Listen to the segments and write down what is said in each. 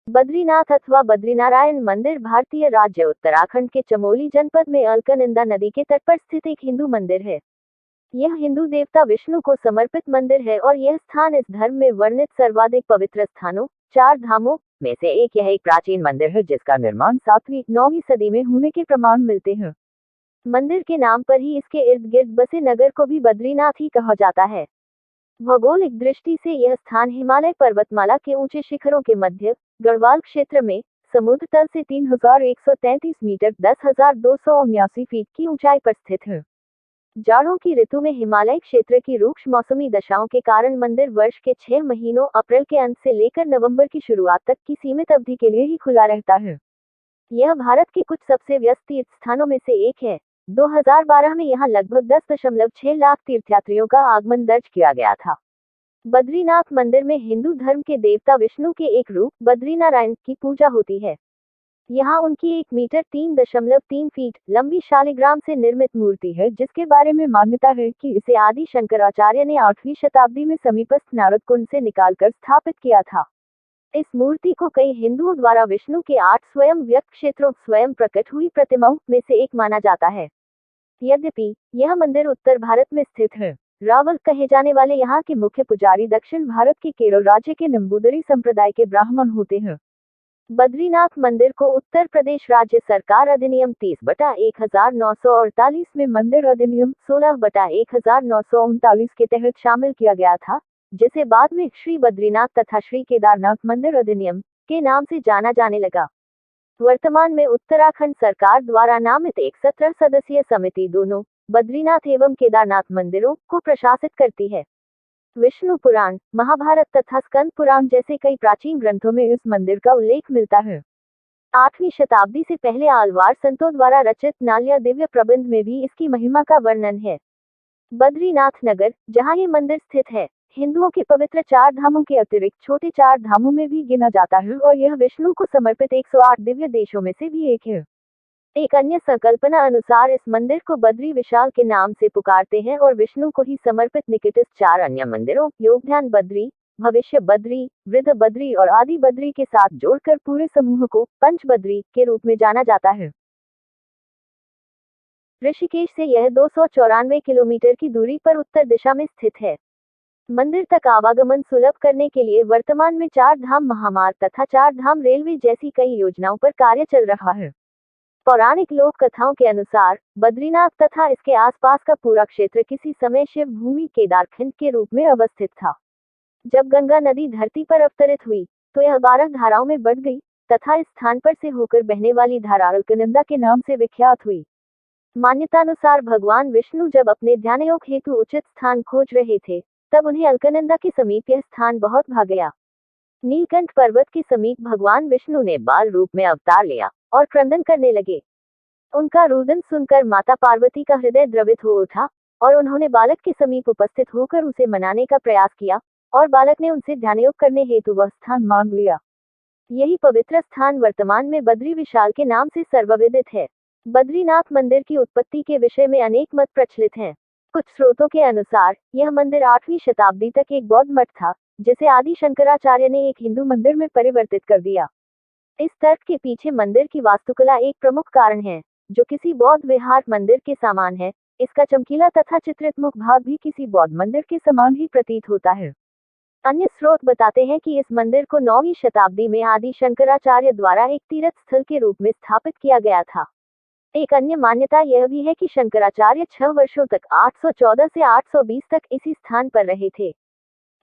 बद्रीनाथ अथवा बद्रीनारायण मंदिर भारतीय राज्य उत्तराखंड के चमोली जनपद में अलकनंदा नदी के तट पर स्थित एक हिंदू मंदिर है। यह हिंदू देवता विष्णु को समर्पित मंदिर है और यह स्थान इस धर्म में वर्णित सर्वाधिक पवित्र स्थानों, चार धामों में से एक। यह एक प्राचीन मंदिर है जिसका निर्माण 7वीं-9वीं सदी में होने के प्रमाण मिलते हैं। मंदिर के नाम पर ही इसके इर्द गिर्द बसे नगर को भी बद्रीनाथ ही कहा जाता है। भौगोलिक दृष्टि से यह स्थान हिमालय पर्वतमाला के ऊंचे शिखरों के मध्य गढ़वाल क्षेत्र में समुद्र तल से 3133 मीटर 10,279 फीट की ऊंचाई पर स्थित है। जाड़ों की ऋतु में हिमालय क्षेत्र की रूक्ष मौसमी दशाओं के कारण मंदिर वर्ष के 6 महीनों अप्रैल के अंत से लेकर नवंबर की शुरुआत तक की सीमित अवधि के लिए ही खुला रहता है। यह भारत के कुछ सबसे व्यस्त तीर्थ स्थानों में से एक है। 2012 में यहाँ लगभग 10.6 लाख तीर्थयात्रियों का आगमन दर्ज किया गया था। बद्रीनाथ मंदिर में हिंदू धर्म के देवता विष्णु के एक रूप बद्रीनारायण की पूजा होती है। यहाँ उनकी 1 मीटर 3.3 फीट लंबी शालिग्राम से निर्मित मूर्ति है, जिसके बारे में मान्यता है कि इसे आदि शंकराचार्य ने 8वीं शताब्दी में समीपस्थ नारद कुंड से निकालकर स्थापित किया था। इस मूर्ति को कई हिंदुओं द्वारा विष्णु के 8 स्वयं व्यक्त क्षेत्रों स्वयं प्रकट हुई प्रतिमाओं में से एक माना जाता है। यद्यपि यह मंदिर उत्तर भारत में स्थित है, रावल कहे जाने वाले यहाँ के मुख्य पुजारी दक्षिण भारत के केरल राज्य के नंबूदरी संप्रदाय के ब्राह्मण होते हैं। बद्रीनाथ मंदिर को उत्तर प्रदेश राज्य सरकार अधिनियम 30/1948 में मंदिर अधिनियम 16/1939 के तहत शामिल किया गया था, जिसे बाद में श्री बद्रीनाथ तथा श्री केदारनाथ मंदिर अधिनियम के नाम से जाना जाने लगा। वर्तमान में उत्तराखंड सरकार द्वारा नामित एक 17 सदस्यीय समिति दोनों बद्रीनाथ एवं केदारनाथ मंदिरों को प्रशासित करती है। विष्णु पुराण, महाभारत तथा स्कंद पुराण जैसे कई प्राचीन ग्रंथों में इस मंदिर का उल्लेख मिलता है। 8वीं शताब्दी से पहले आलवार संतों द्वारा रचित नालया दिव्य प्रबंध में भी इसकी महिमा का वर्णन है। बद्रीनाथ नगर, जहाँ ये मंदिर स्थित है, हिंदुओं के पवित्र 4 धामों के अतिरिक्त छोटे 4 धामों में भी गिना जाता है और यह विष्णु को समर्पित 108 दिव्य देशों में से भी एक है। एक अन्य संकल्पना अनुसार इस मंदिर को बद्री विशाल के नाम से पुकारते हैं और विष्णु को ही समर्पित निकटस्थ 4 अन्य मंदिरों योगध्यान बद्री, भविष्य बद्री, वृद्ध बद्री और आदि बद्री के साथ जोड़कर पूरे समूह को पंच बद्री के रूप में जाना जाता है। ऋषिकेश से यह 294 किलोमीटर की दूरी पर उत्तर दिशा में स्थित है। मंदिर तक आवागमन सुलभ करने के लिए वर्तमान में 4 धाम महामार्ग तथा 4 धाम रेलवे जैसी कई योजनाओं पर कार्य चल रहा है। पौराणिक लोक कथाओं के अनुसार बद्रीनाथ तथा इसके आसपास का पूरा क्षेत्र किसी समय शिव भूमि केदारखंड के रूप में अवस्थित था। जब गंगा नदी धरती पर अवतरित हुई तो यह 12 धाराओं में बढ़ गई तथा इस स्थान पर से होकर बहने वाली धारा अलकनंदा के नाम से विख्यात हुई। मान्यतानुसार भगवान विष्णु जब अपने ध्यानयोग हेतु उचित स्थान खोज रहे थे, तब उन्हें अलकनंदा के समीप यह स्थान बहुत भा गया। नीलकंठ पर्वत के समीप भगवान विष्णु ने बाल रूप में अवतार लिया और क्रंदन करने लगे। उनका रुदन सुनकर माता पार्वती का हृदय द्रवित हो उठा और उन्होंने बालक के समीप उपस्थित होकर उसे मनाने का प्रयास किया और बालक ने उनसे ध्यानयोग करने हेतु वह स्थान मांग लिया। यही पवित्र स्थान वर्तमान में बद्री विशाल के नाम से सर्वविदित है। बद्रीनाथ मंदिर की उत्पत्ति के विषय में अनेक मत प्रचलित हैं। कुछ स्रोतों के अनुसार यह मंदिर 8वीं शताब्दी तक एक बौद्ध मठ था, जिसे आदि शंकराचार्य ने एक हिंदू मंदिर में परिवर्तित कर दिया। इस तर्क के पीछे मंदिर की वास्तुकला एक प्रमुख कारण है, जो किसी बौद्ध विहार मंदिर के समान है। इसका चमकीला तथा चित्रित मुख भाग भी किसी बौद्ध मंदिर के समान ही प्रतीत होता है। अन्य स्रोत बताते हैं कि इस मंदिर को 9वीं शताब्दी में आदि शंकराचार्य द्वारा एक तीर्थ स्थल के रूप में स्थापित किया गया था। एक अन्य मान्यता यह भी है कि शंकराचार्य 6 वर्षों तक 814 से 820 तक इसी स्थान पर रहे थे।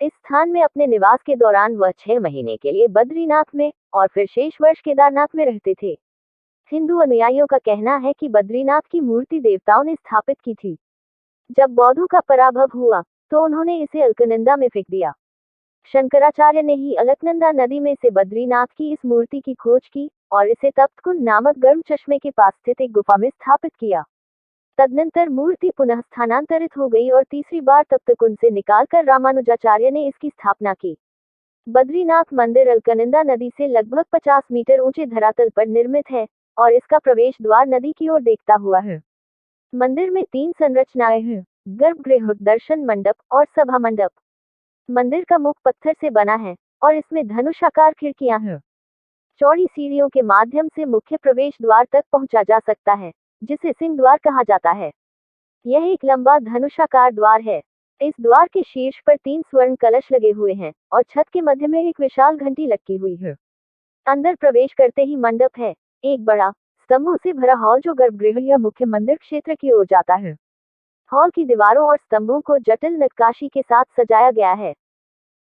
इस स्थान में अपने निवास के दौरान वह 6 महीने के लिए बद्रीनाथ में और फिर शेष वर्ष केदारनाथ में रहते थे। हिंदू अनुयायियों का कहना है कि बद्रीनाथ की मूर्ति देवताओं ने स्थापित की थी। जब बौद्धों का पराभव हुआ तो उन्होंने इसे अलकनंदा में फेंक दिया। शंकराचार्य ने ही अलकनंदा नदी में से बद्रीनाथ की इस मूर्ति की खोज की और इसे तप्तकुंड नामक गर्म चश्मे के पास स्थित एक गुफा में स्थापित किया। तदनंतर मूर्ति पुनः स्थानांतरित हो गई और तीसरी बार तप्तकुंड से निकालकर रामानुजाचार्य ने इसकी स्थापना की। बद्रीनाथ मंदिर अलकनंदा नदी से लगभग 50 मीटर ऊंचे धरातल पर निर्मित है और इसका प्रवेश द्वार नदी की ओर देखता हुआ है। मंदिर में 3 संरचनाएं हैं: गर्भगृह, दर्शन मंडप और सभा मंडप। मंदिर का मुख पत्थर से बना है और इसमें धनुषाकार खिड़कियां हैं। चौड़ी सीढ़ियों के माध्यम से मुख्य प्रवेश द्वार तक पहुंचा जा सकता है, जिसे सिंह द्वार कहा जाता है। यह एक लंबा धनुषाकार द्वार है। इस द्वार के शीर्ष पर 3 स्वर्ण कलश लगे हुए हैं और छत के मध्य में एक विशाल घंटी लटकी हुई है। अंदर प्रवेश करते ही मंडप है, एक बड़ा स्तंभों से भरा हॉल जो गर्भगृह या मुख्य मंदिर क्षेत्र की ओर जाता है। हॉल की दीवारों और स्तंभों को जटिल नक्काशी के साथ सजाया गया है।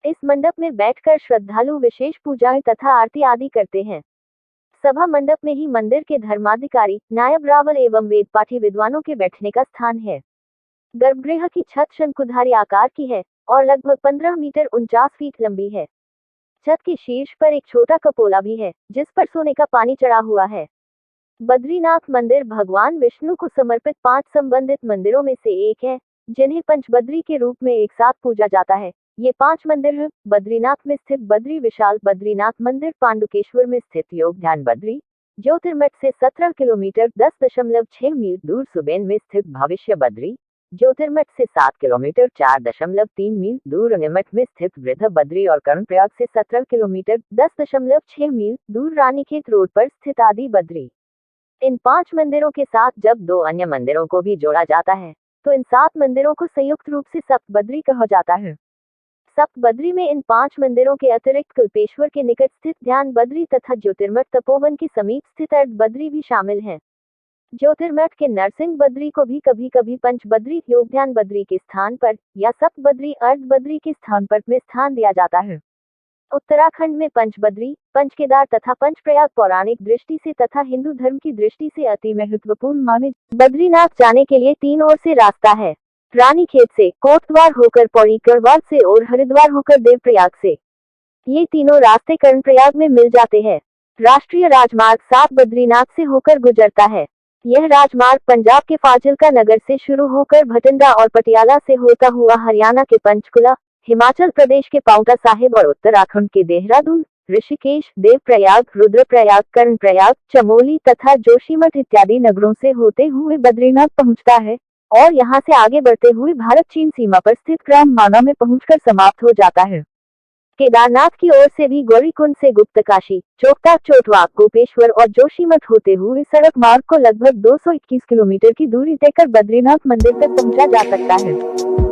इस मंडप में बैठकर श्रद्धालु विशेष पूजाएं तथा आरती आदि करते हैं। सभा मंडप में ही मंदिर के धर्माधिकारी, नायब रावल एवं वेद पाठी विद्वानों के बैठने का स्थान है। गर्भगृह की छत शंकुधारी आकार की है और लगभग 15 मीटर 49 फीट लंबी है। छत के शीर्ष पर एक छोटा कपोला भी है, जिस पर सोने का पानी चढ़ा हुआ है। बद्रीनाथ मंदिर भगवान विष्णु को समर्पित 5 संबंधित मंदिरों में से एक है, जिन्हें पंचबद्री के रूप में एक साथ पूजा जाता है। ये 5 मंदिर हैं: बद्रीनाथ में स्थित बद्री विशाल बद्रीनाथ मंदिर, पांडुकेश्वर में स्थित योग ध्यान बद्री, ज्योतिर्मठ से 17 किलोमीटर 10.6 मील दूर सुबेन में स्थित भविष्य बद्री, ज्योतिर्मठ से 7 किलोमीटर 4.3 मील दूर निमठ में स्थित वृद्ध बद्री और कर्णप्रयाग से 17 किलोमीटर 10.6 मील दूर रानीखेत रोड पर स्थित आदि बद्री। इन 5 मंदिरों के साथ जब 2 अन्य मंदिरों को भी जोड़ा जाता है तो इन 7 मंदिरों को संयुक्त रूप से सप्तबद्री कहा जाता है। सप्तबद्री में इन 5 मंदिरों के अतिरिक्त कल्पेश्वर के निकट स्थित ध्यान बद्री तथा ज्योतिर्मठ तपोवन के समीप स्थित अर्ध बद्री भी शामिल हैं। ज्योतिर्मठ के नरसिंह बद्री को भी कभी कभी पंचबद्री योग ध्यान बद्री के स्थान पर या सप्तबद्री अर्ध बद्री के स्थान पर में स्थान दिया जाता है। उत्तराखंड में पंचबद्री, पंचकेदार तथा पंचप्रयाग पौराणिक दृष्टि से तथा हिंदू धर्म की दृष्टि से अति महत्वपूर्ण माने। बद्रीनाथ जाने के लिए 3 ओर से रास्ता है। रानीखेत से, कोटद्वार होकर पौड़ी गढ़वाल से और हरिद्वार होकर देवप्रयाग से। ये तीनों रास्ते कर्णप्रयाग में मिल जाते हैं। राष्ट्रीय राजमार्ग 7 बद्रीनाथ से होकर गुजरता है। यह राजमार्ग पंजाब के फाजिल्का नगर से शुरू होकर भटिंडा और पटियाला से होता हुआ हरियाणा के पंचकुला, हिमाचल प्रदेश के पांवटा साहिब और उत्तराखंड के देहरादून, ऋषिकेश, देवप्रयाग, रुद्रप्रयाग, कर्णप्रयाग, चमोली तथा जोशीमठ इत्यादि नगरों से होते हुए बद्रीनाथ पहुंचता है और यहां से आगे बढ़ते हुए भारत चीन सीमा पर स्थित ग्राम माना में पहुंचकर समाप्त हो जाता है। केदारनाथ की ओर से भी गौरीकुंड से गुप्तकाशी, चोपता, चोटवाक, गोपेश्वर और जोशीमठ होते हुए सड़क मार्ग को लगभग 221 किलोमीटर की दूरी तय कर बद्रीनाथ मंदिर तक पहुंचा जा सकता है।